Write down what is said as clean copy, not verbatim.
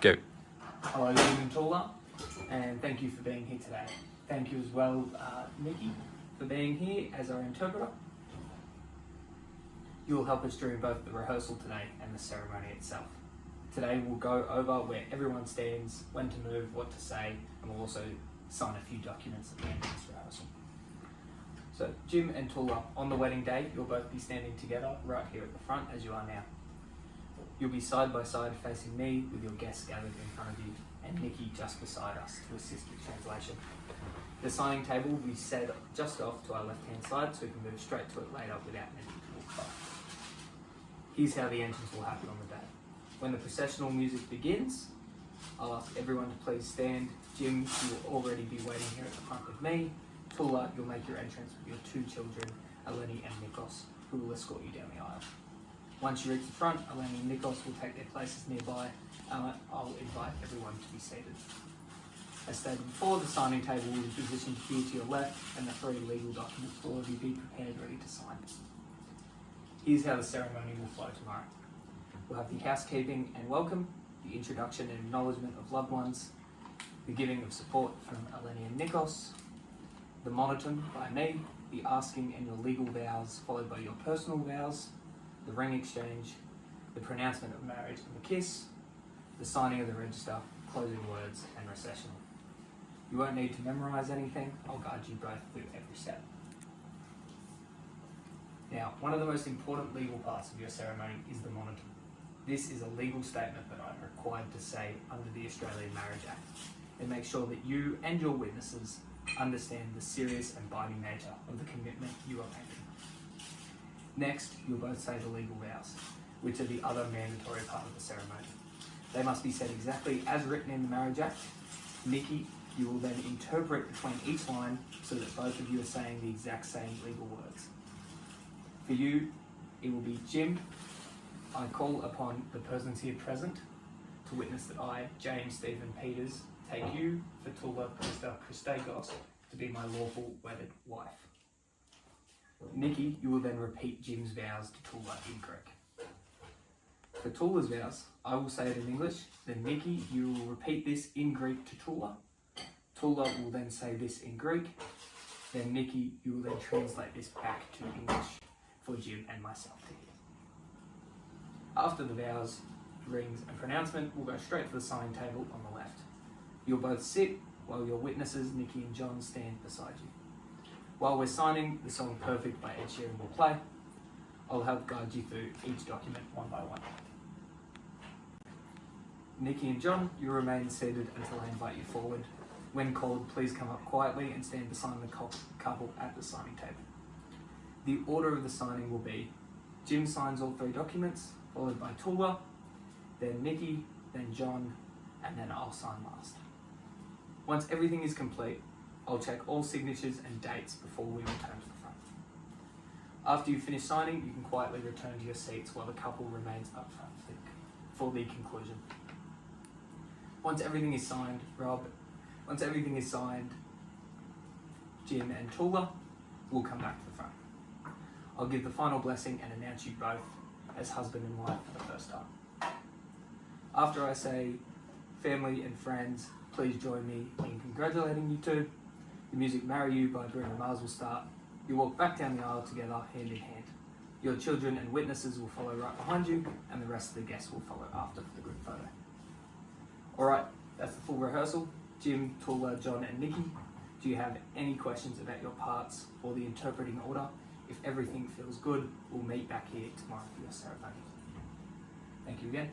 Go. Hello, Jim and Toula, and thank you for being here today. Thank you as well, Nikki, for being here as our interpreter. You will help us during both the rehearsal today and the ceremony itself. Today we'll go over where everyone stands, when to move, what to say, and we'll also sign a few documents at the end of this rehearsal. So, Jim and Toula, on the wedding day, you'll both be standing together right here at the front as you are now. You'll be side by side facing me with your guests gathered in front of you and Nikki just beside us to assist with translation. The signing table will be set just off to our left-hand side so we can move straight to it later without needing to walk by. Here's how the entrance will happen on the day. When the processional music begins, I'll ask everyone to please stand. Jim, you will already be waiting here at the front with me. Toula, you'll make your entrance with your two children, Eleni and Nikos, who will escort you down the aisle. Once you reach the front, Eleni and Nikos will take their places nearby, and I'll invite everyone to be seated. As stated before, the signing table will be positioned here to your left, and the three legal documents will already be prepared, ready to sign. Here's how the ceremony will flow tomorrow. We'll have the housekeeping and welcome, the introduction and acknowledgement of loved ones, the giving of support from Eleni and Nikos, the monotum by me, the asking and your legal vows followed by your personal vows, the ring exchange, the pronouncement of marriage and the kiss, the signing of the register, closing words, and recessional. You won't need to memorise anything, I'll guide you both through every step. Now, one of the most important legal parts of your ceremony is the monotum. This is a legal statement that I'm required to say under the Australian Marriage Act. It makes sure that you and your witnesses understand the serious and binding nature of the commitment you are making. Next, you'll both say the legal vows, which are the other mandatory part of the ceremony. They must be said exactly as written in the Marriage Act. Nikki, you will then interpret between each line so that both of you are saying the exact same legal words. For you, it will be Jim. I call upon the persons here present to witness that I, James Stephen Peters, take you for Toula Christakos to be my lawful wedded wife. Nikki, you will then repeat Jim's vows to Toula in Greek. For Toula's vows, I will say it in English, then Nikki, you will repeat this in Greek to Toula. Toula will then say this in Greek, then Nikki, you will then translate this back to English for Jim and myself to hear. After the vows, rings and pronouncement, we'll go straight to the signing table on the left. You'll both sit while your witnesses, Nikki and John, stand beside you. While we're signing, the song Perfect by Ed Sheeran will play. I'll help guide you through each document one by one. Nikki and John, you remain seated until I invite you forward. When called, please come up quietly and stand beside the couple at the signing table. The order of the signing will be Jim signs all three documents, followed by Toula, then Nikki, then John, and then I'll sign last. Once everything is complete, I'll check all signatures and dates before we return to the front. After you finish signing, you can quietly return to your seats while the couple remains up front for the conclusion. Once everything is signed, Jim and Toula will come back to the front. I'll give the final blessing and announce you both as husband and wife for the first time. After I say, family and friends, please join me in congratulating you two. The music Marry You by Bruno Mars will start. You walk back down the aisle together, hand in hand. Your children and witnesses will follow right behind you, and the rest of the guests will follow after for the group photo. Alright, that's the full rehearsal. Jim, Toula, John and Nikki, do you have any questions about your parts or the interpreting order? If everything feels good, we'll meet back here tomorrow for your ceremony. Thank you again.